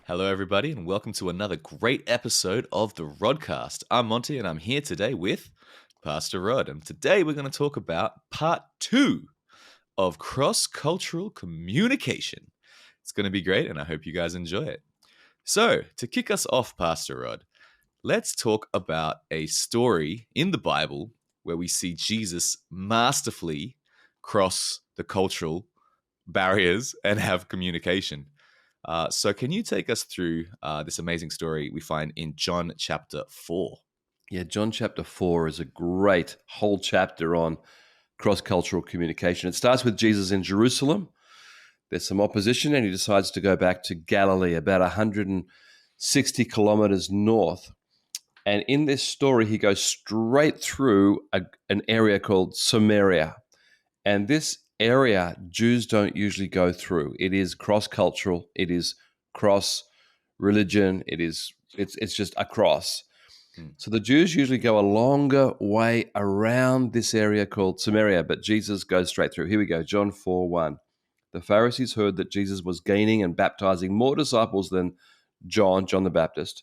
Hello, everybody, and welcome to another great episode of the Rodcast. I'm Monty, and I'm here today with Pastor Rod. And today we're going to talk about part 2 of cross-cultural communication. It's going to be great, and I hope you guys enjoy it. So, to kick us off, Pastor Rod, let's talk about a story in the Bible where we see Jesus masterfully cross the cultural barriers and have communication. So can you take us through this amazing story we find in John chapter 4? Yeah, John chapter 4 is a great whole chapter on cross-cultural communication. It starts with Jesus in Jerusalem. There's some opposition, and he decides to go back to Galilee, about 160 kilometers north. And in this story, he goes straight through an area called Samaria. And this area, Jews don't usually go through. It is cross-cultural. It is cross-religion. It's just across. So the Jews usually go a longer way around this area called Samaria, but Jesus goes straight through. Here we go, John 4:1. The Pharisees heard that Jesus was gaining and baptizing more disciples than John the Baptist,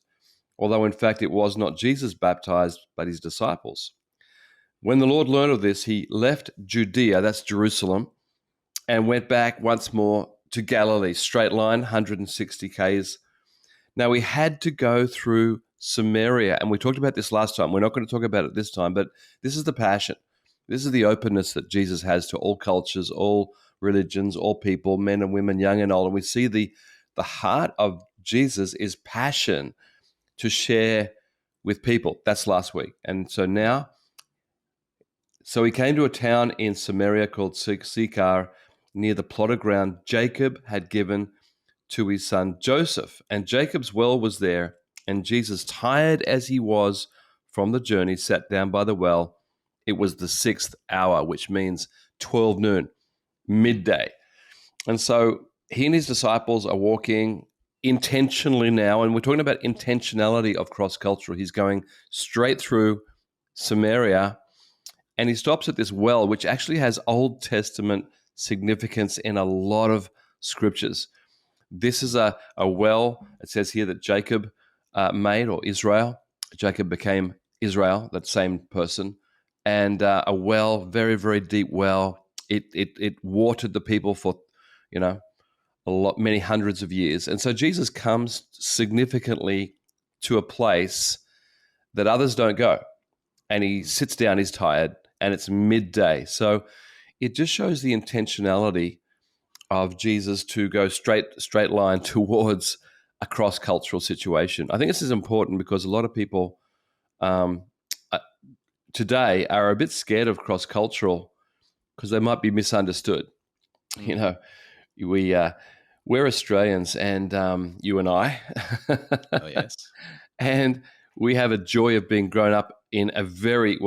although in fact it was not Jesus baptized, but his disciples. When the Lord learned of this, he left Judea, that's Jerusalem, and went back once more to Galilee, straight line, 160 k's. Now he had to go through Samaria, and we talked about this last time. We're not going to talk about it this time, but this is the passion. This is the openness that Jesus has to all cultures, all religions, all people, men and women, young and old. And we see the heart of Jesus is passion to share with people. That's last week. And so he came to a town in Samaria called Sychar, near the plot of ground Jacob had given to his son Joseph. And Jacob's well was there. And Jesus, tired as he was from the journey, sat down by the well. It was the 6th hour, which means 12 noon, midday. And so he and his disciples are walking intentionally now, and we're talking about intentionality of cross-cultural. He's going straight through Samaria, and he stops at this well, which actually has Old Testament significance in a lot of scriptures. This is a well, it says here, that Jacob made, or Israel. Jacob became Israel, that same person. And a well, very, very deep well. It watered the people for, many hundreds of years. And so Jesus comes significantly to a place that others don't go. And he sits down, he's tired, and it's midday. So it just shows the intentionality of Jesus to go straight line towards a cross-cultural situation. I think this is important because a lot of people today are a bit scared of cross-cultural because they might be misunderstood. You know, we're Australians, and you and I. Oh, yes. And we have a joy of being grown up in a very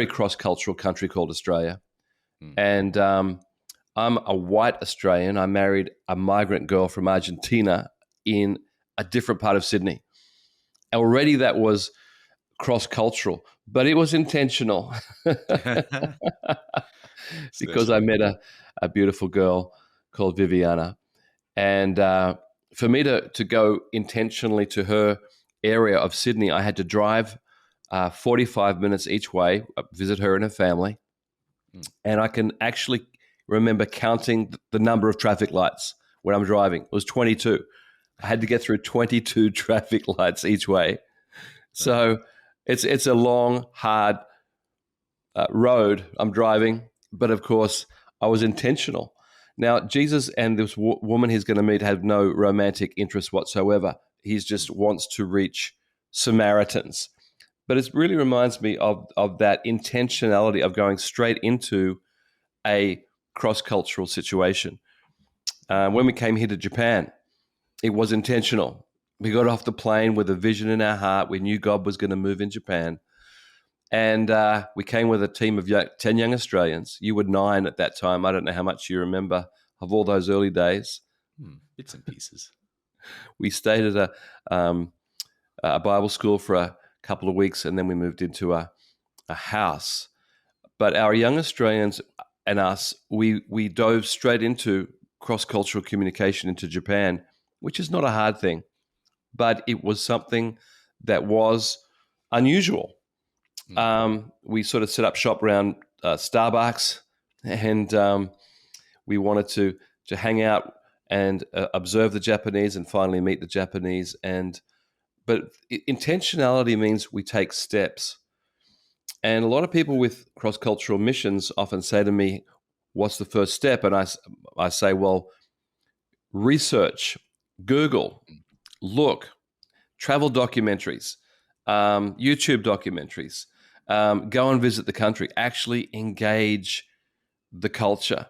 cross-cultural country called Australia. And I'm a white Australian. I married a migrant girl from Argentina in a different part of Sydney. Already that was cross-cultural, but it was intentional because I met a beautiful girl called Viviana. And for me to go intentionally to her area of Sydney, I had to drive 45 minutes each way, visit her and her family. And I can actually remember counting the number of traffic lights when I'm driving. It was 22. I had to get through 22 traffic lights each way. So it's a long, hard road I'm driving. But of course, I was intentional. Now, Jesus and this woman he's going to meet have no romantic interest whatsoever. He just wants to reach Samaritans. But it really reminds me of that intentionality of going straight into a cross-cultural situation. When we came here to Japan, it was intentional. We got off the plane with a vision in our heart. We knew God was going to move in Japan. And we came with a team of 10 young Australians. You were 9 at that time. I don't know how much you remember of all those early days. Bits and pieces. We stayed at a Bible school for a couple of weeks, and then we moved into a house. But our young Australians and us, we dove straight into cross-cultural communication into Japan which is not a hard thing, but it was something that was unusual. We sort of set up shop around Starbucks, and we wanted to hang out and observe the Japanese and finally meet the Japanese. But intentionality means we take steps. And a lot of people with cross-cultural missions often say to me, what's the first step? And I say, well, research, Google, look, travel documentaries, YouTube documentaries, go and visit the country, actually engage the culture.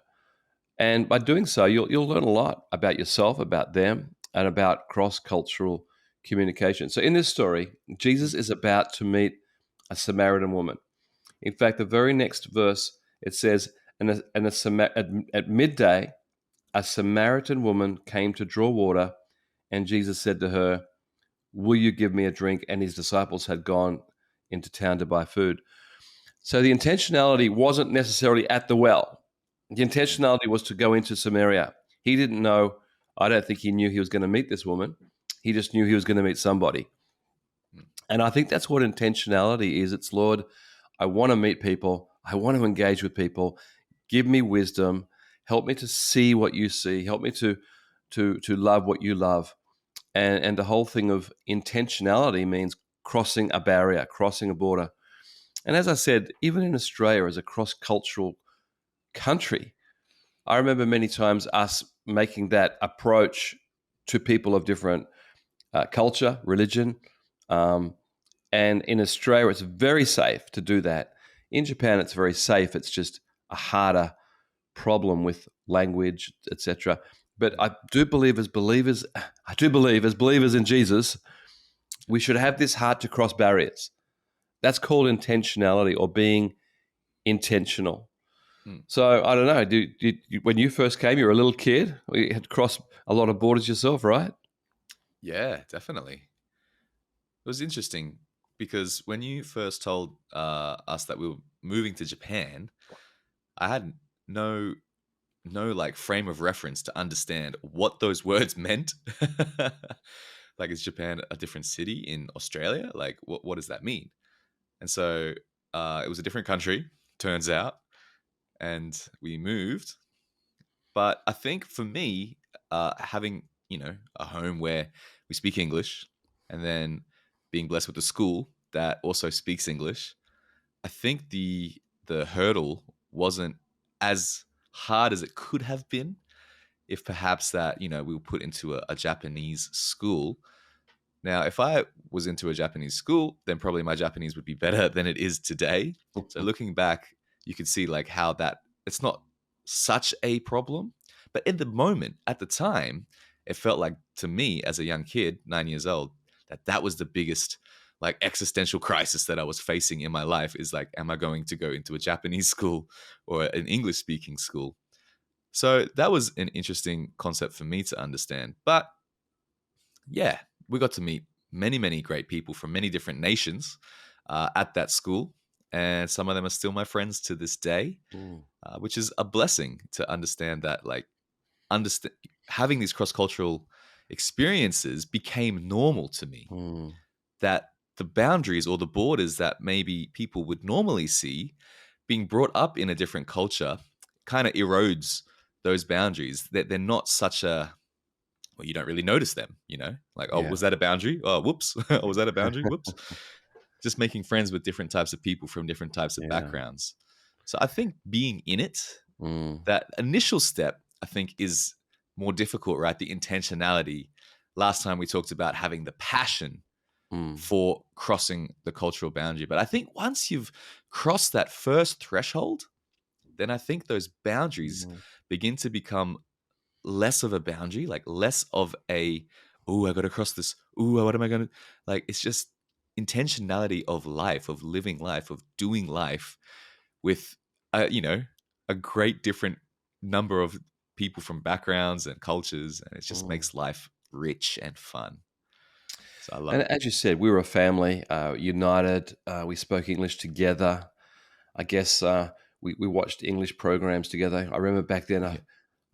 And by doing so, you'll learn a lot about yourself, about them, and about cross-cultural communication. So in this story, Jesus is about to meet a Samaritan woman. In fact, the very next verse, it says, at midday, a Samaritan woman came to draw water, and Jesus said to her, will you give me a drink? And his disciples had gone into town to buy food. So the intentionality wasn't necessarily at the well. The intentionality was to go into Samaria. He didn't know, I don't think he knew he was going to meet this woman. He just knew he was going to meet somebody. And I think that's what intentionality is. It's, Lord, I want to meet people. I want to engage with people. Give me wisdom. Help me to see what you see. Help me to love what you love. And the whole thing of intentionality means crossing a barrier, crossing a border. And as I said, even in Australia, as a cross-cultural country, I remember many times us making that approach to people of different culture, religion. And in Australia, it's very safe to do that. In Japan, it's very safe. It's just a harder problem with language, etc. But I do believe as believers in Jesus, we should have this heart to cross barriers. That's called intentionality, or being intentional. So I don't know. When you first came, you were a little kid. You had to cross a lot of borders yourself, right? Yeah, definitely. It was interesting because when you first told us that we were moving to Japan, I had no like frame of reference to understand what those words meant. Like, is Japan a different city in Australia? Like, what does that mean? And so it was a different country, turns out, and we moved. But I think for me, having a home where we speak English, and then being blessed with a school that also speaks English, I think the hurdle wasn't as hard as it could have been if perhaps that we were put into a Japanese school. Now, if I was into a Japanese school, then probably my Japanese would be better than it is today. So looking back, you could see like how that it's not such a problem. But in the moment, at the time, it felt like to me as a young kid, 9 years old, that was the biggest like existential crisis that I was facing in my life is like, am I going to go into a Japanese school or an English speaking school? So that was an interesting concept for me to understand. But yeah, we got to meet many, many great people from many different nations at that school. And some of them are still my friends to this day, which is a blessing to understand that, like, having these cross-cultural experiences became normal to me. That the boundaries or the borders that maybe people would normally see being brought up in a different culture kind of erodes those boundaries. That they're not such a you don't really notice them, like, oh, Yeah. was that a boundary? Oh, whoops. Oh, was that a boundary? Whoops. Just making friends with different types of people from different types of Yeah. backgrounds. So I think being in it, that initial step, I think is more difficult, right? The intentionality. Last time we talked about having the passion for crossing the cultural boundary. But I think once you've crossed that first threshold, then I think those boundaries begin to become less of a boundary, like less of a, I got to cross this. What am I going to, like, it's just intentionality of life, of living life, of doing life with, a great different number of people from backgrounds and cultures. And it just makes life rich and fun. So I love And it. as you said, we were a family, united. We spoke English together. I guess we watched English programs together. I remember back then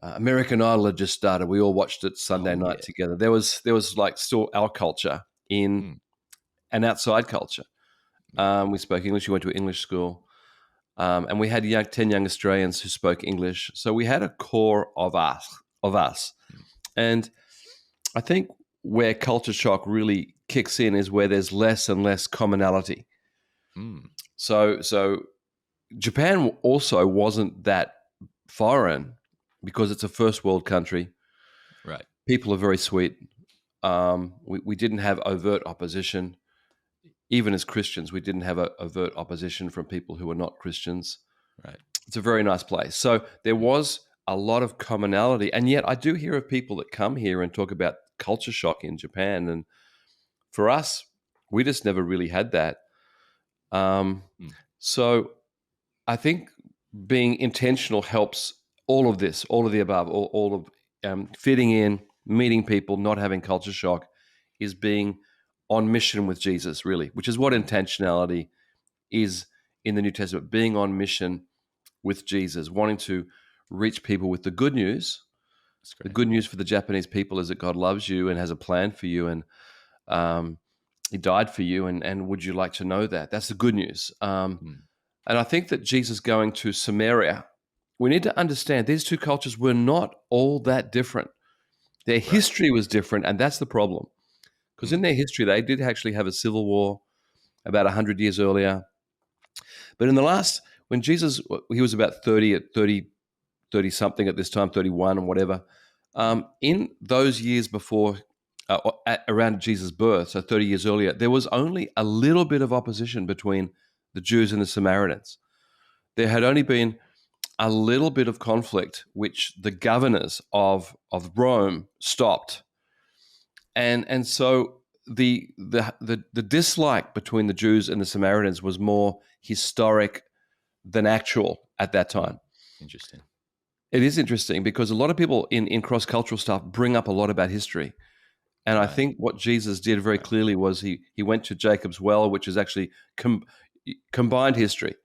American Idol had just started. We all watched it Sunday Oh, night yeah. together. There was like still our culture in Mm, an outside culture. yeah. We spoke English. We went to an English school. And we had 10 young Australians who spoke English. So we had a core of us. Mm, And I think where culture shock really kicks in is where there's less and less commonality. mm, So Japan also wasn't that foreign because it's a first world country. right. People are very sweet. We didn't have overt opposition. Even as Christians, we didn't have overt opposition from people who were not Christians. Right. It's a very nice place. So there Mm, was a lot of commonality. And yet I do hear of people that come here and talk about culture shock in Japan. And for us, we just never really had that. Um, mm, so I think being intentional helps all of this, all of the above, all of fitting in, meeting people, not having culture shock is being on mission with Jesus, really, which is what mm. intentionality is in the New Testament, being on mission with Jesus, wanting to reach people with the good news. That's The great. good news for the Japanese people is that God loves you and has a plan for you, and um, He died for you. And would you like to know that? That's the good news. Mm, And I think that Jesus going to Samaria, we need to understand these two cultures were not all that different. Their right. history was different, and that's the problem. Because in Mm, their history, they did actually have a civil war about 100 years earlier. But in the last, when Jesus, he was about 30 something at this time, 31 and whatever. mm, In those years before, around Jesus' birth, so 30 years earlier, there was only a little bit of opposition between the Jews and the Samaritans. There had only been a little bit of conflict, which the governors of Rome stopped, and so the dislike between the Jews and the Samaritans was more historic than actual at that mm. time. Interesting. It is interesting because a lot of people in cross cultural stuff bring up a lot about history. And I Right. think what Jesus did very Right. clearly was he went to Jacob's well, which is actually combined history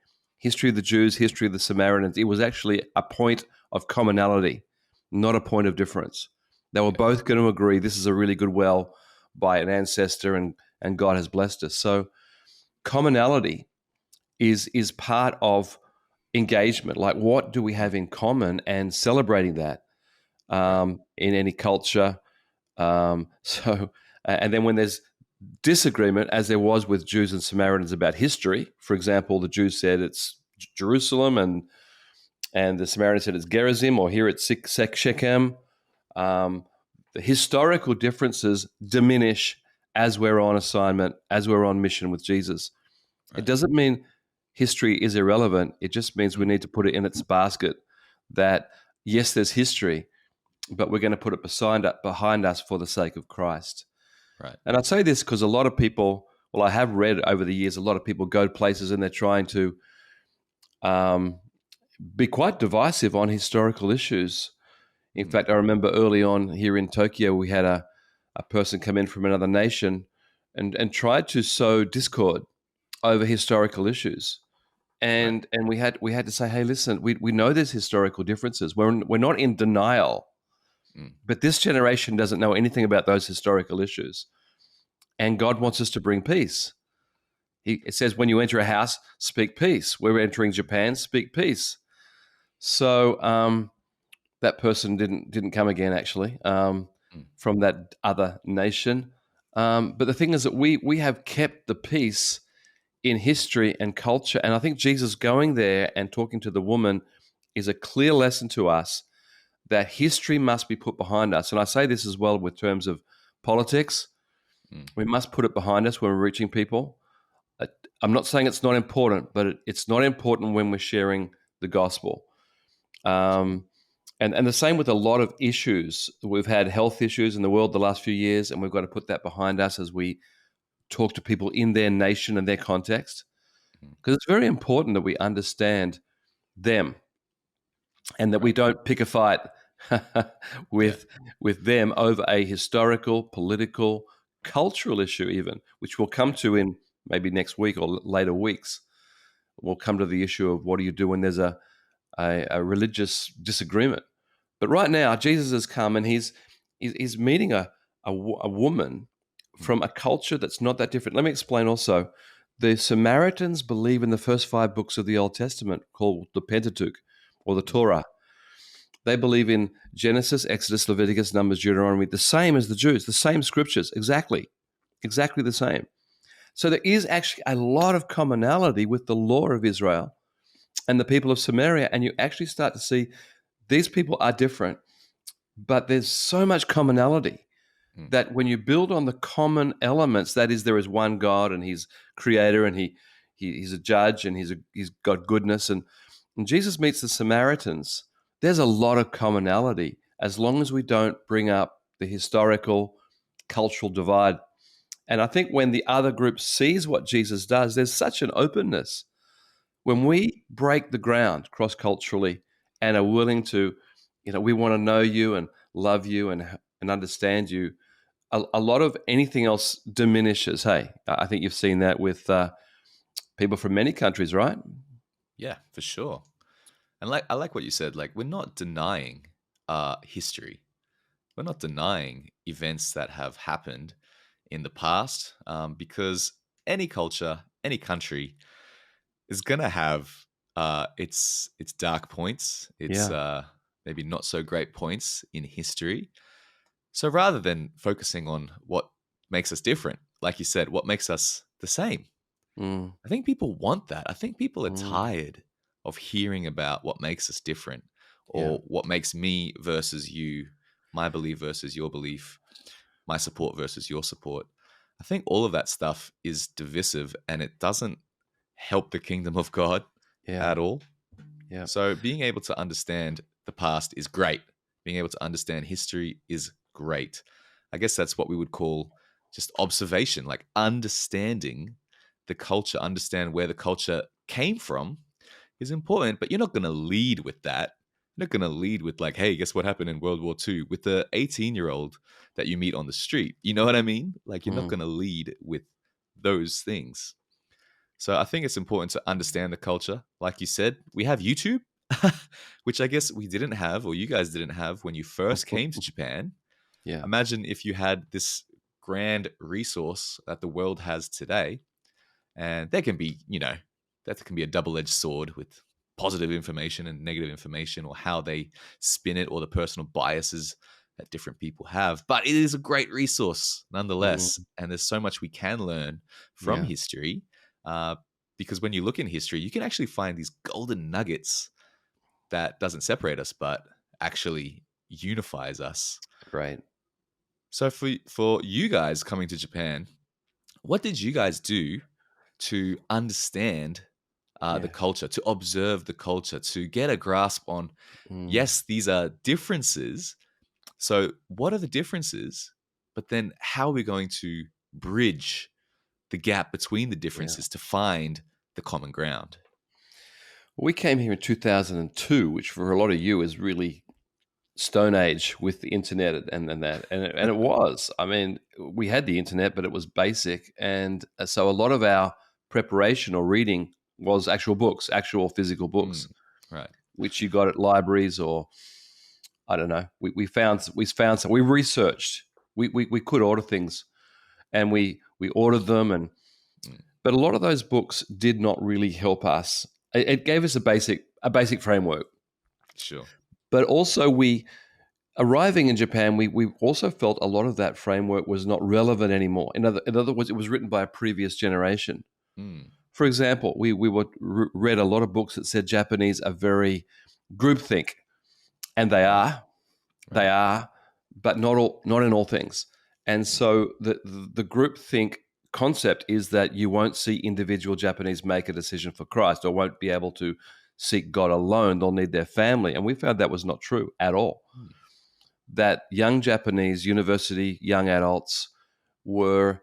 of the Jews, history of the Samaritans. It was actually a point of commonality, not a point of difference. They were Okay. both going to agree this is a really good well by an ancestor, and God has blessed us. So commonality is part of engagement. Like, what do we Mm, have in common, and celebrating that right. in any culture. And then when there's disagreement, as there was with Jews and Samaritans about history, for example, the Jews said it's Jerusalem, and the Samaritans said it's Gerizim, or here it's Shechem. Um, the historical differences diminish as we're on assignment, as we're on mission with Jesus. It Right. doesn't mean history is irrelevant. It just means we Mm, need to put it in its basket that, yes, there's history, but we're going to put it behind us for the sake of Christ. right. And I say this because a lot of people, well, I have read over the years, a lot of people go places and they're trying to um, be quite divisive on historical issues. In Mm, fact, I remember early on here in Tokyo, we had a person come in from another nation and tried to sow discord over historical issues. right. And we had to say, hey, listen, we know there's historical differences. We're not in denial. Mm, But this generation doesn't know anything about those historical issues. And God wants us to bring peace. It says, when you enter a house, speak peace. We're entering Japan, speak peace. So that person didn't come again, actually, mm, from that other nation. But the thing is that we have kept the peace in history and culture. And I think Jesus going there and talking to the woman is a clear lesson to us that history must be put behind us. And I say this as well with terms of politics. mm, We must put it behind us when we're reaching people. I'm not saying it's not important, but it's not important when we're sharing the gospel. Um, and the same with a lot of issues. We've had health issues in the world the last few years, and we've got to put that behind us as we talk to people in their nation and their context. mm, Because it's very important that we understand them and that we right. don't pick a fight Yeah. with with them over a historical, political, cultural issue, even, which we'll come Yeah. to in maybe next week or later weeks. We'll come to the issue of what do you do when there's a religious disagreement. But right now, Jesus has come and he's meeting a woman Mm, from a culture that's not that different. Let me explain also. The Samaritans believe in the first 5 books of the Old Testament called the Pentateuch or the mm, Torah. They believe in Genesis, Exodus, Leviticus, Numbers, Deuteronomy, the same as the Jews, the same scriptures, exactly the same. So there is actually a lot of commonality with the law of Israel and the people of Samaria. And you actually start to see these people are different, but there's so much commonality mm. that when you build on the common elements, that is, there is one God and He's creator and he's a judge and he's got goodness. And when Jesus meets the Samaritans, there's a lot of commonality as long as we don't bring up the historical, cultural divide. And I think when the other group sees what Jesus does, there's such an openness. When we break the ground cross culturally and are willing to, we want to know you and love you and understand you, a lot of anything else diminishes. Hey, I think you've seen that with people from many countries, right? Yeah, for sure. And I like what you said. Like, we're not denying history. We're not denying events that have happened in the past, because any culture, any country is gonna have its dark points, its Yeah. maybe not so great points in history. So rather than focusing on what makes us different, like you said, what makes us the same, Mm, I think people want that. I think people are mm, tired of hearing about what makes us different, yeah. or what makes me versus you, my belief versus your belief, my support versus your support. I think all of that stuff is divisive and it doesn't help the kingdom of God Yeah. at all. Yeah. So being able to understand the past is great. Being able to understand history is great. I guess that's what we would call just observation, like understanding the culture, understand where the culture came from is important, but you're not going to lead with that. You're not going to lead with, like, hey, guess what happened in World War II with the 18-year-old that you meet on the street. You know what I mean? Like, you're not Mm, going to lead with those things. So I think it's important to understand the culture. Like you said, we have YouTube, which I guess we didn't have, or you guys didn't have when you first came to Japan. yeah. Imagine if you had this grand resource that the world has today. And there can be, that can be a double edged sword with positive information and negative information, or how they spin it, or the personal biases that different people have. But it is a great resource nonetheless. Mm, And there's so much we can learn from yeah. history. Uh, because when you look in history, you can actually find these golden nuggets that doesn't separate us, but actually unifies us. Great. So for you guys coming to Japan, what did you guys do to understand the Yeah. culture, to observe the culture, to get a grasp on, Mm, yes, these are differences. So, what are the differences? But then, how are we going to bridge the gap between the yeah. differences to find the common ground? We came here in 2002, which for a lot of you is really Stone Age with the internet and that. And it was. I mean, we had the internet, but it was basic. And so a lot of our preparation or reading was actual books, actual physical books, Mm, right. which you got at libraries or I don't know. We found some. We researched. We could order things, and we ordered them, and Mm, but a lot of those books did not really help us. It gave us a basic framework, sure. but also we arriving in Japan, we also felt a lot of that framework was not relevant anymore. In other words, it was written by a previous generation. Mm, For example, we read a lot of books that said Japanese are very groupthink, and they right. are. They Right. are, but not in all things. And Mm, so the group think concept is that you won't see individual Japanese make a decision for Christ or won't be able to seek God alone. They'll need their family. And we found that was not true at all. mm, That young Japanese university young adults were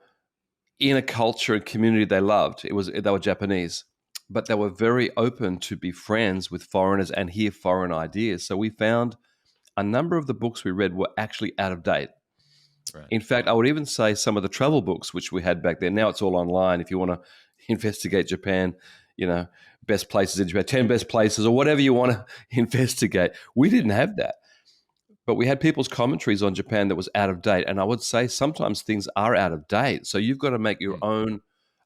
in a culture and community they loved. They were Japanese, but they were very open to be friends with foreigners and hear foreign ideas. So we found a number of the books we read were actually out of date. right. In fact, I would even say some of the travel books which we had back then. Now it's all online. If you want to investigate Japan, you know, best places in Japan, 10 best places, or whatever you want to investigate. We didn't have that. But we had people's commentaries on Japan that was out of date. And I would say sometimes things are out of date. So you've got to make your Mm.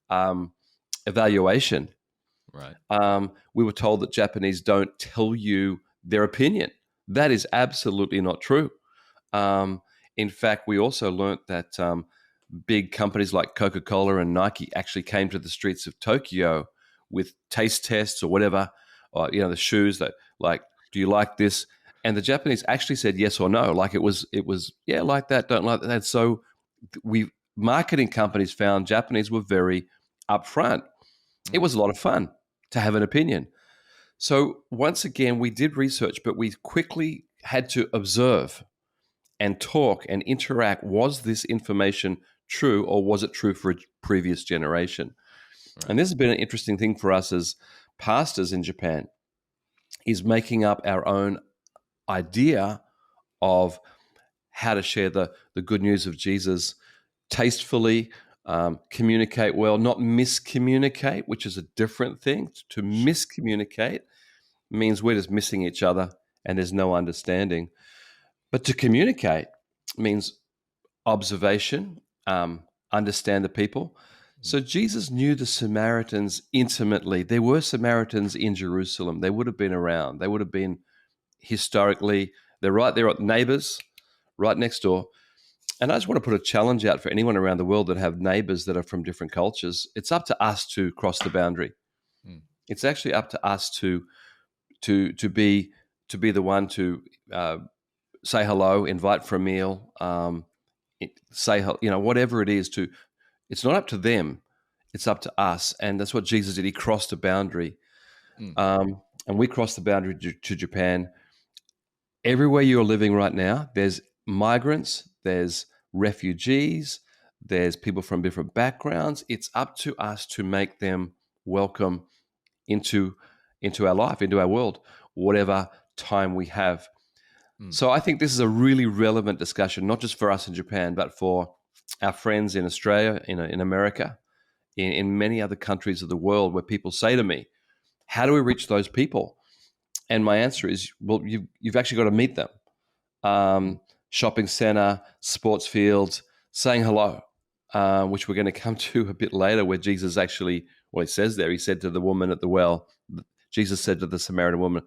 own evaluation. Right. We were told that Japanese don't tell you their opinion. That is absolutely not true. In fact, we also learnt that big companies like Coca-Cola and Nike actually came to the streets of Tokyo with taste tests or whatever, or the shoes that, like, do you like this? And the Japanese actually said yes or no. Like it was yeah, like that, don't like that. And so marketing companies found Japanese were very upfront. It was a lot of fun to have an opinion. So once again, we did research, but we quickly had to observe and talk and interact. Was this information true, or was it true for a previous generation? Right. And this has been an interesting thing for us as pastors in Japan, is making up our own idea of how to share the good news of Jesus tastefully, communicate well, not miscommunicate, which is a different thing. To miscommunicate means we're just missing each other and there's no understanding. But to communicate means observation, understand the people. So Jesus knew the Samaritans intimately. There were Samaritans in Jerusalem. They would have been around. They would have been historically, they're right there, neighbors, right next door. And I just want to put a challenge out for anyone around the world that have neighbors that are from different cultures. It's up to us to cross the boundary. Mm. It's actually up to us to be the one to say hello, invite for a meal, say whatever it is. It's not up to them; it's up to us, and that's what Jesus did. He crossed a boundary, and we crossed the boundary to Japan. Everywhere you're living right now, there's migrants, there's refugees, there's people from different backgrounds. It's up to us to make them welcome into our life, into our world, whatever time we have. So I think this is a really relevant discussion, not just for us in Japan, but for our friends in Australia, in America, in many other countries of the world, where people say to me, how do we reach those people? And my answer is, well, you've actually got to meet them. Shopping center, sports fields, saying hello, which we're going to come to a bit later, where Jesus actually, well, he says there, he said to the woman at the well, Jesus said to the Samaritan woman,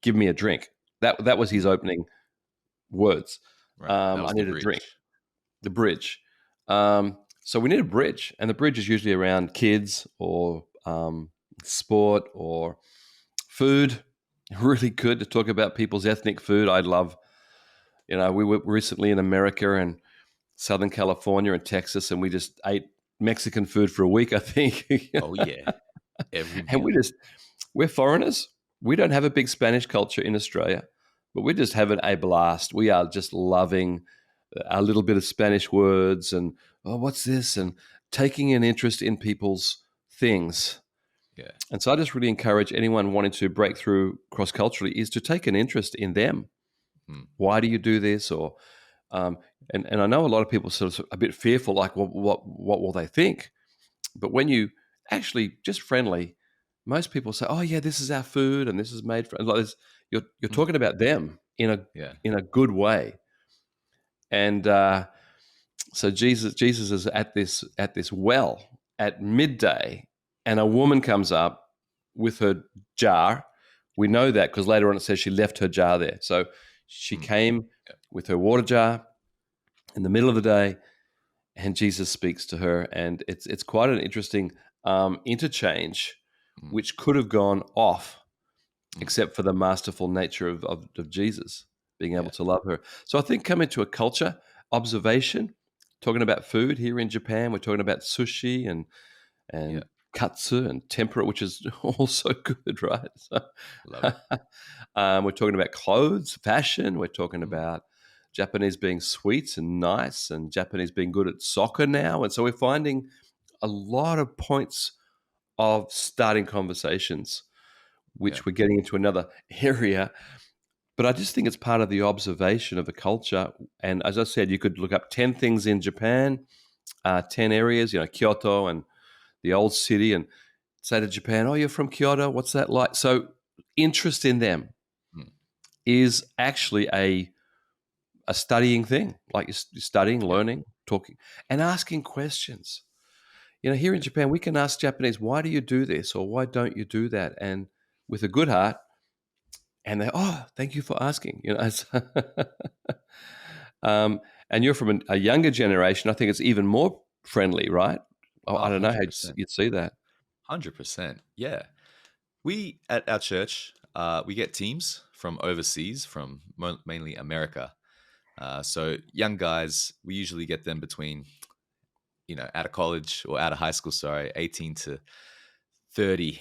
give me a drink. That was his opening words. Right. That was I the need a bridge. drink. The bridge. So we need a bridge, and the bridge is usually around kids or sport or food. Really good to talk about people's ethnic food. I love, we were recently in America and Southern California and Texas, and we just ate Mexican food for a week, I think. Oh yeah, every And meal. we're foreigners. We don't have a big Spanish culture in Australia, but we're just having a blast. We are just loving a little bit of Spanish words and, oh, what's this? And taking an interest in people's things. Yeah. And so I just really encourage anyone wanting to break through cross-culturally is to take an interest in them. Why do you do this? Or, and I know a lot of people sort of a bit fearful, like, well, what will they think? But when you actually just friendly, most people say, "Oh yeah, this is our food, and this is made for." Like this, you're talking about them in a good way, and so Jesus is at this well at midday, and a woman comes up with her jar. We know that because later on it says she left her jar there. So she came with her water jar in the middle of the day, and Jesus speaks to her, and it's quite an interesting interchange, which could have gone off, except for the masterful nature of Jesus being able to love her. So I think coming to a culture observation, talking about food here in Japan, we're talking about sushi and katsu and tempura, which is also good, right? So, Love it. we're talking about clothes, fashion. We're talking about Japanese being sweet and nice, and Japanese being good at soccer now. And so we're finding a lot of points of starting conversations, which we're getting into another area. But I just think it's part of the observation of the culture. And as I said, you could look up 10 things in Japan, 10 areas, Kyoto and the old city, and say to Japan, oh, you're from Kyoto, what's that like? So interest in them is actually a a studying thing, like you're studying, Yeah. learning, talking, and asking questions. Here in Japan, we can ask Japanese, why do you do this or why don't you do that? And with a good heart, and they, oh, thank you for asking. Um, and you're from a younger generation. I think it's even more friendly, right? Oh, Oh, I don't know how 100%. you'd see that. 100%. Yeah. We at our church, we get teams from overseas, from mainly America. So young guys, we usually get them between, out of college or out of high school, sorry, 18 to 30.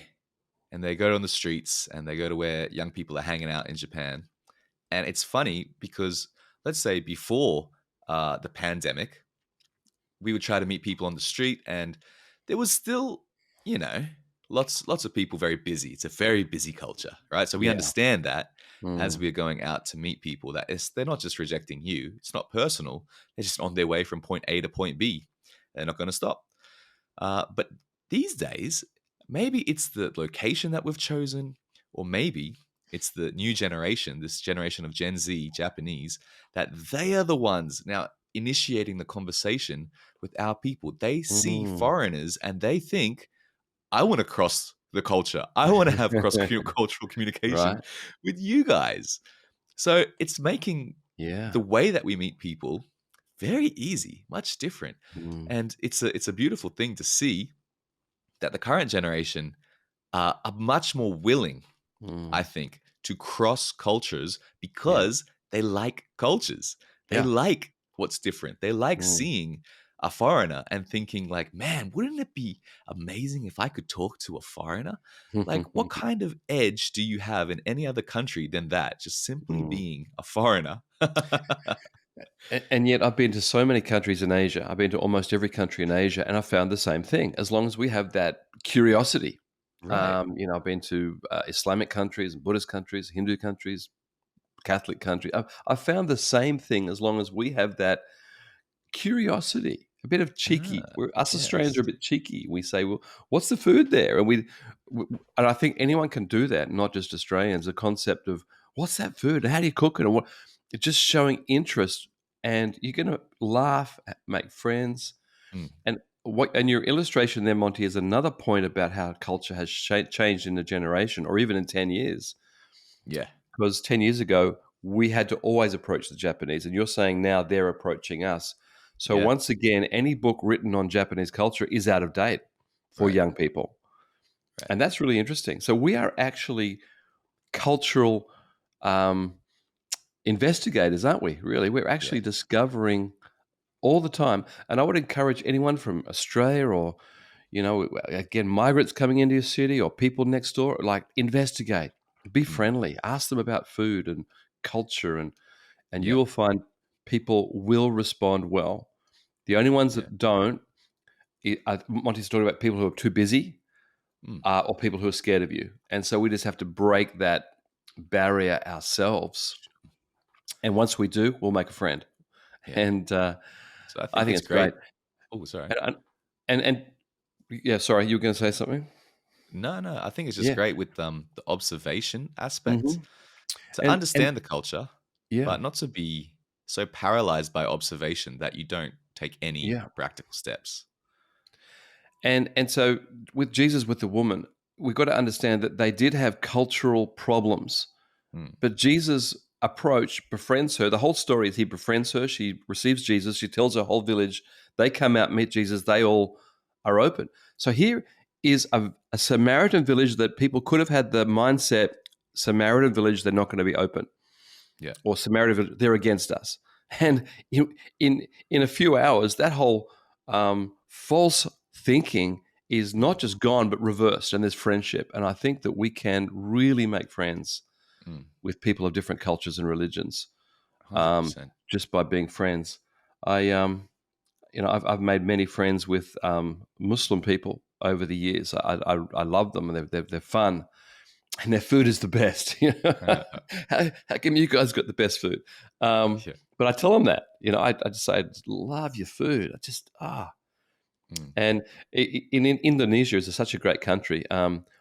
And they go on the streets and they go to where young people are hanging out in Japan. And it's funny because let's say before the pandemic, we would try to meet people on the street, and there was still, you know, lots of people very busy. It's a very busy culture, right? So we Yeah. understand that as Mm, we're going out to meet people, that they're not just rejecting you. It's not personal. They're just on their way from point A to point B. They're not going to stop. But these days, maybe it's the location that we've chosen, or maybe it's the new generation, this generation of Gen Z Japanese, that they are the ones now initiating the conversation with our people. They see mm. foreigners and they think, I want to cross the culture. I want to have cross cultural communication Right? with you guys. So it's making Yeah. the way that we meet people very easy, much different. Mm, And it's a beautiful thing to see that the current generation are much more willing, I mm. think, to cross cultures Yeah. because they like cultures. They Yeah. like what's different. They like Mm. seeing a foreigner and thinking like, man, wouldn't it be amazing if I could talk to a foreigner? Like, what kind of edge do you have in any other country than that? Just simply Mm. being a foreigner. And yet I've been to so many countries in Asia. I've been to almost every country in Asia, and I found the same thing. As long as we have that curiosity, Right. I've been to Islamic countries, Buddhist countries, Hindu countries, Catholic countries. I've found the same thing. As long as we have that curiosity, a bit of cheeky. Ah, Us Australians are yes. a bit cheeky. We say, "Well, what's the food there?" And I think anyone can do that, not just Australians. The concept of what's that food? How do you cook it? And what? It's just showing interest, and you're going to laugh, make friends, Mm, and what. And your illustration there, Monty, is another point about how culture has changed in a generation, or even in 10 years. yeah. Because 10 years ago, we had to always approach the Japanese, and you're saying now they're approaching us. So Yeah. once again, any book written on Japanese culture is out of date for Right. young people. Right. And that's really interesting. So we are actually cultural um, investigators, aren't we? Really, we're Yeah. actually discovering all the time. And I would encourage anyone from Australia or, again, migrants coming into your city or people next door, like investigate, be Mm, friendly, ask them about food and culture, and you yeah. will find people will respond well. The only ones Yeah. that don't, Monty's talking about people who are too busy Mm, or people who are scared of you. And so we just have to break that barrier ourselves. And once we do, we'll make a friend. yeah. And So I I think think it's it's great. great. Oh, sorry. And yeah, sorry, you were going to say something? No, no. I think it's just Yeah. great with the observation aspect Hmm. to And understand the culture, yeah, but not to be so paralyzed by observation that you don't take any yeah. practical steps. And so with Jesus, with the woman, we've got to understand that they did have cultural problems. Mm, But Jesus' approach befriends her. The whole story is he befriends her. She receives Jesus. She tells her whole village. They come out, meet Jesus. They all are open. So here is a Samaritan village that people could have had the mindset Samaritan village, they're not going to be open. yeah. Or Samaritan village, they're against us. And in a few hours, that whole false thinking is Mm, not just gone, but reversed. And there's friendship. And I think that we can really make friends mm, with people of different cultures and religions, 100%. just by being friends. I've made many friends with Muslim people over the years. I love them, and they're fun, and their food is the best. How come you guys got the best food? Yeah. But I tell them that, I just say, I just love your food. Mm, And in Indonesia is such a great country.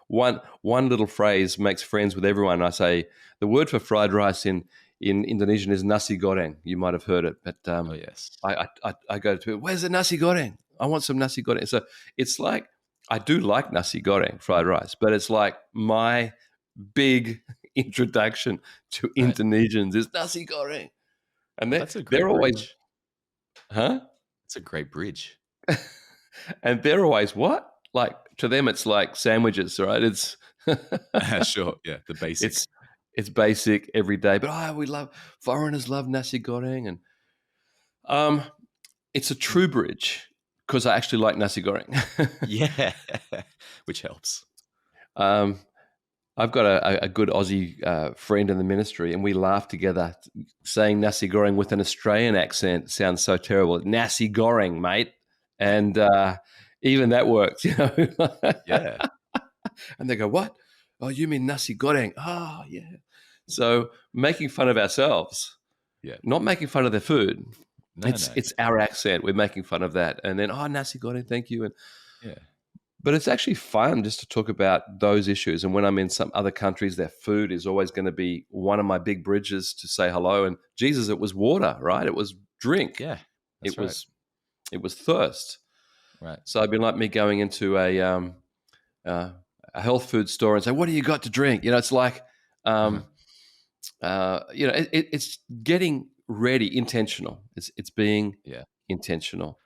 One little phrase makes friends with everyone. I say the word for fried rice in in Indonesian is nasi goreng. You might have heard it, but Oh, yes. I go to it. Where's the nasi goreng? I want some nasi goreng. So it's like I do like nasi goreng, fried rice, but it's like my big introduction to Right. Indonesians is nasi goreng, and That's a they're great always, bridge. huh? It's a great bridge. And they're always what? Like to them, it's like sandwiches, right? It's Sure. Yeah. The basic. it's it's basic every day, but we love foreigners love nasi goreng, and um, it's a Mm. true bridge because I actually like nasi goreng. Yeah. Which helps. um, I've got a good Aussie friend in the ministry, and we laugh together. Saying nasi goreng with an Australian accent sounds so terrible. Nasi goreng, mate, and even that works, you know. Yeah. And they go, "What? Oh, you mean nasi goreng? Oh, yeah." So making fun of ourselves, Yeah. not making fun of their food. No, It's no. it's our accent. We're making fun of that, and then nasi goreng, thank you. And Yeah. but it's actually fun just to talk about those issues. And when I'm in some other countries, their food is always going to be one of my big bridges to say hello. And Jesus, it was water, right? It was drink. Yeah. That's It right. was it was thirst. Right. So it'd be like me going into uh, a health food store and say, "What do you got to drink?" You know, it's like, Uh-huh. it's getting ready, intentional. It's being Yeah. intentional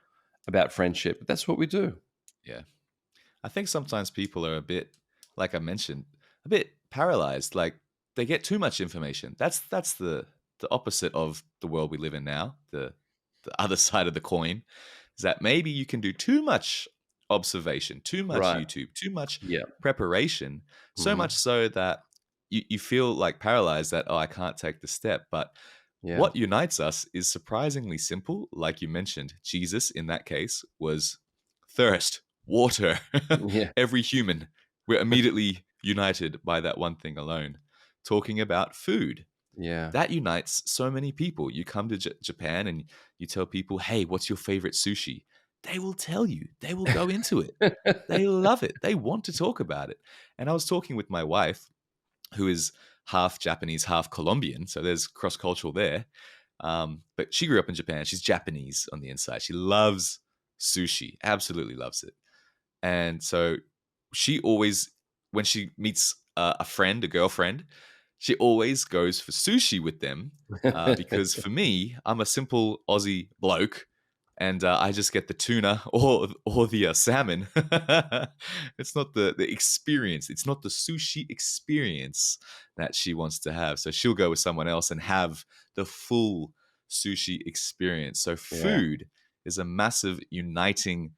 about friendship. That's what we do. Yeah. I think sometimes people are a bit, like I mentioned, a bit paralyzed. Like they get too much information. That's the opposite of the world we live in now. The other side of the coin is that maybe you can do too much observation, too much Right. YouTube, too much Yeah. preparation, so Hmm. much so that you feel like paralyzed that, oh, I can't take the step. But Yeah. what unites us is surprisingly simple. Like you mentioned, Jesus in that case was thirst, water. Yeah. Every human, we're immediately united by that one thing alone. Talking about food, Yeah. that unites so many people. You come to Japan and you tell people, hey, what's your favorite sushi? They will tell you, they will go into it. They love it. They want to talk about it. And I was talking with my wife, who is half Japanese, half Colombian. So there's cross cultural there. But she grew up in Japan. She's Japanese on the inside. She loves sushi, absolutely loves it. And so she always, when she meets a friend, a girlfriend, she always goes for sushi with them. Because for me, I'm a simple Aussie bloke, and I just get the tuna or the salmon. It's not the experience. It's not the sushi experience that she wants to have. So she'll go with someone else and have the full sushi experience. So Yeah. food is a massive uniting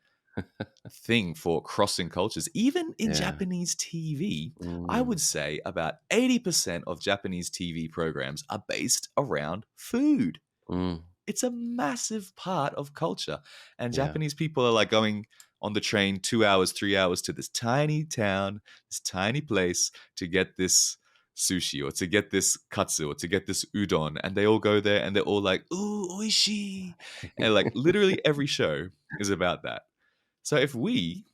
thing for crossing cultures. Even in Yeah. Japanese TV, I Mm. would say about 80% of Japanese TV programs are based around food. Mm. It's a massive part of culture. And Yeah. Japanese people are like going on the train 2 hours, 3 hours to this tiny town, this tiny place to get this sushi or to get this katsu or to get this udon. And they all go there and they're all like, ooh, oishi. And like literally every show is about that. So if we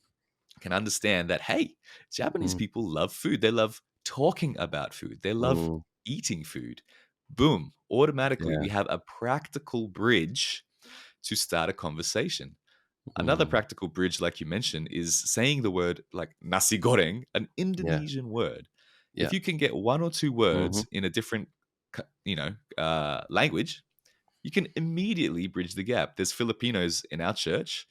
can understand that, hey, Japanese Mm. people love food, they love talking about food, they love Mm. eating food, boom, automatically Yeah. we have a practical bridge to start a conversation. Another Mm. practical bridge, like you mentioned, is saying the word like nasi goreng, an Yeah. Indonesian word. Yeah. If you can get one or two words Mhm. in a different, language, you can immediately bridge the gap. There's Filipinos in our church,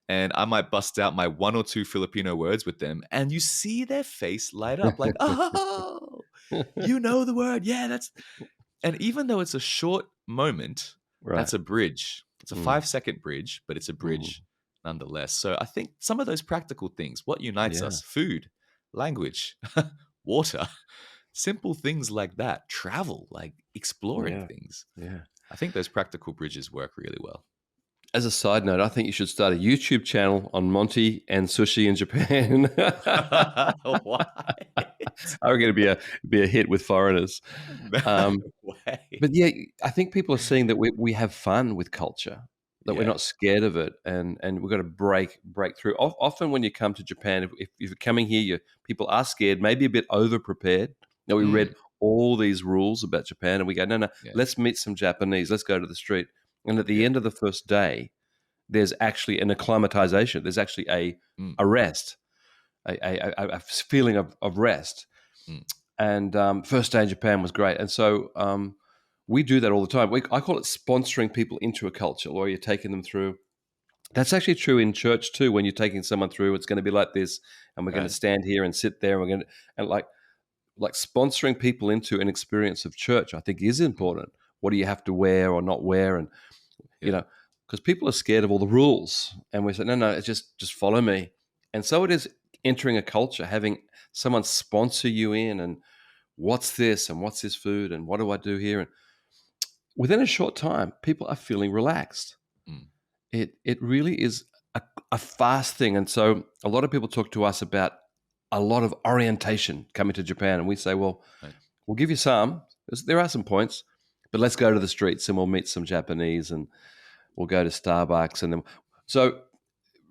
and I might bust out my one or two Filipino words with them, and you see their face light up like, oh, you know the word. Yeah, that's. And even though it's a short moment, Right. that's a bridge. It's a Mm. 5-second bridge, but it's a Mm. bridge nonetheless. So I think some of those practical things, what unites Yeah. us, food, language, water, simple things like that, travel, like exploring Yeah. things. Yeah. I think those practical bridges work really well. As a side note, I think you should start a YouTube channel on Monty and sushi in Japan. What? I reckon it'd be a hit with foreigners. No Um, way. but yeah, I think people are seeing that we have fun with culture, that we're Yeah. not scared of it, and we've got to break through. Often when you come to Japan, if you're coming here, people are scared, maybe a bit over prepared. Now we read Mm. all these rules about Japan, and we go, no, Yeah. let's meet some Japanese. Let's go to the street. And at the Yeah. end of the first day, there's actually an acclimatization. There's actually Mm. a rest, a feeling of rest. Mm. And first day in Japan was great. And so we do that all the time. I call it sponsoring people into a culture, or you're taking them through. That's actually true in church too. When you're taking someone through, it's going to be like this, and we're going to Right. stand here and sit there, and we're going to, and like sponsoring people into an experience of church, I think is important. What do you have to wear or not wear? And, Yeah. because people are scared of all the rules, and we say, no, it's just follow me. And so it is entering a culture, having someone sponsor you in, and what's this, and what's this food, and what do I do here? And within a short time, people are feeling relaxed. Mm. It really is a fast thing. And so a lot of people talk to us about a lot of orientation coming to Japan. And we say, well, Right. we'll give you some. There are some points, but let's go to the streets and we'll meet some Japanese, and we'll go to Starbucks. And then, so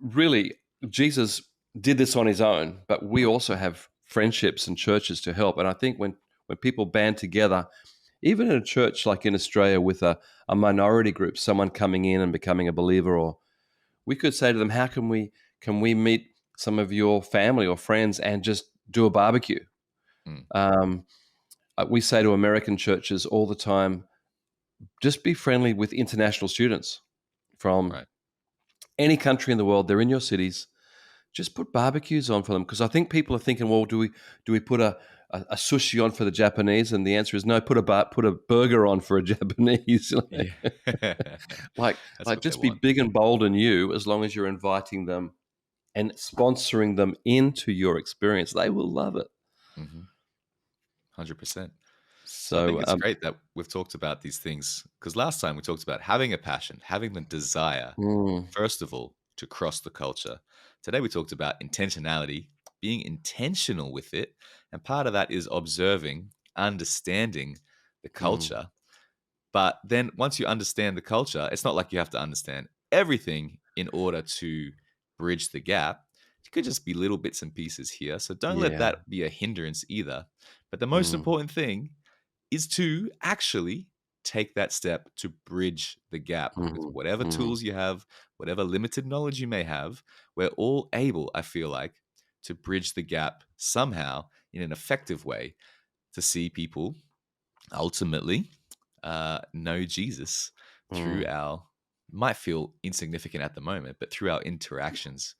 really, Jesus did this on his own, but we also have friendships and churches to help. And I think when people band together, even in a church like in Australia with a minority group, someone coming in and becoming a believer, or we could say to them, how can we meet some of your family or friends and just do a barbecue? Mm. We say to American churches all the time, just be friendly with international students from Right. any country in the world. They're in your cities. Just put barbecues on for them, because I think people are thinking, well, do we put a sushi on for the Japanese? And the answer is no. Put a burger on for a Japanese. Yeah. like That's what they just be want. big and bold and you, as long as you're inviting them and sponsoring them into your experience. They will love it. 100%. So I think So it's great that we've talked about these things, because last time we talked about having a passion, having the desire, first of all, to cross the culture. Today we talked about intentionality, being intentional with it. And part of that is observing, understanding the culture. But then once you understand the culture, it's not like you have to understand everything in order to bridge the gap. It could just be little bits and pieces here. So don't let yeah. that be a hindrance either. But the most Mm, important thing is to actually take that step to bridge the gap with mhm, whatever mhm. tools you have, whatever limited knowledge you may have. We're all able, I feel like, to bridge the gap somehow in an effective way to see people ultimately know Jesus through Mm. our, might feel insignificant at the moment, but through our interactions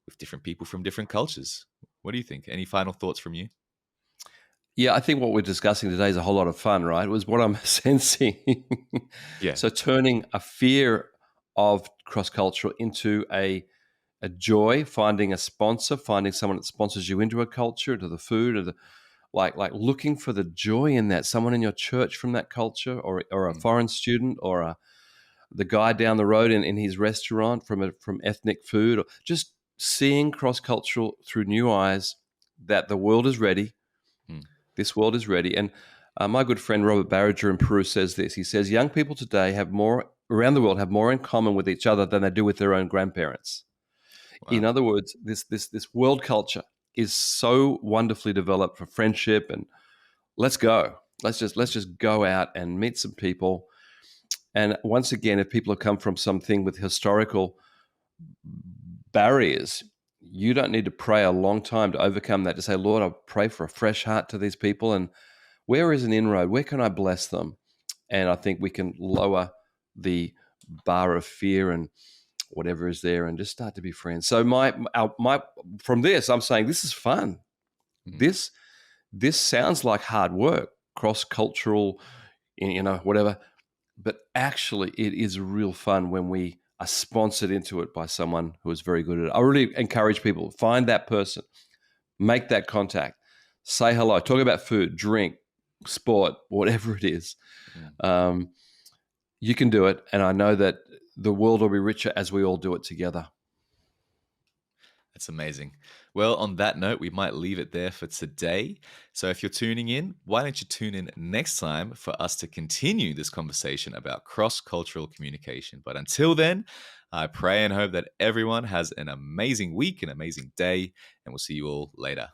with different people from different cultures. What do you think? Any final thoughts from you? Yeah, I think what we're discussing today is a whole lot of fun, right? It was what I'm sensing. Yeah. So turning a fear of cross-cultural into a joy, finding a sponsor, finding someone that sponsors you into a culture, to the food, or like looking for the joy in that. Someone in your church from that culture, or a Mm. foreign student, or the guy down the road in his restaurant from ethnic food, or just seeing cross-cultural through new eyes, that the world is ready. Mm. This world is ready. And my good friend Robert Barringer in Peru says this. He says, young people today have more, around the world, have more in common with each other than they do with their own grandparents. In Wow. other words, this world culture is so wonderfully developed for friendship, and let's go. Let's just go out and meet some people. And once again, if people have come from something with historical barriers, you don't need to pray a long time to overcome that. To say, Lord, I pray for a fresh heart to these people, and where is an inroad? Where can I bless them? And I think we can lower the bar of fear and whatever is there, and just start to be friends. So my from this, I'm saying this is fun. Mm. This sounds like hard work, cross cultural, whatever. But actually, it is real fun when we are sponsored into it by someone who is very good at it. I really encourage people, find that person, make that contact, say hello, talk about food, drink, sport, whatever it is. Mm. Um, you can do it. And I know that the world will be richer as we all do it together. That's amazing. Well, on that note, we might leave it there for today. So if you're tuning in, why don't you tune in next time for us to continue this conversation about cross-cultural communication. But until then, I pray and hope that everyone has an amazing week, an amazing day, and we'll see you all later.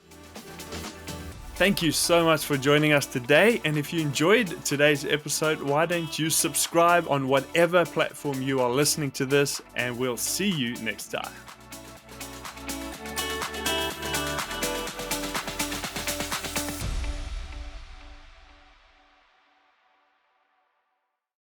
Thank you so much for joining us today. And if you enjoyed today's episode, why don't you subscribe on whatever platform you are listening to this, and we'll see you next time.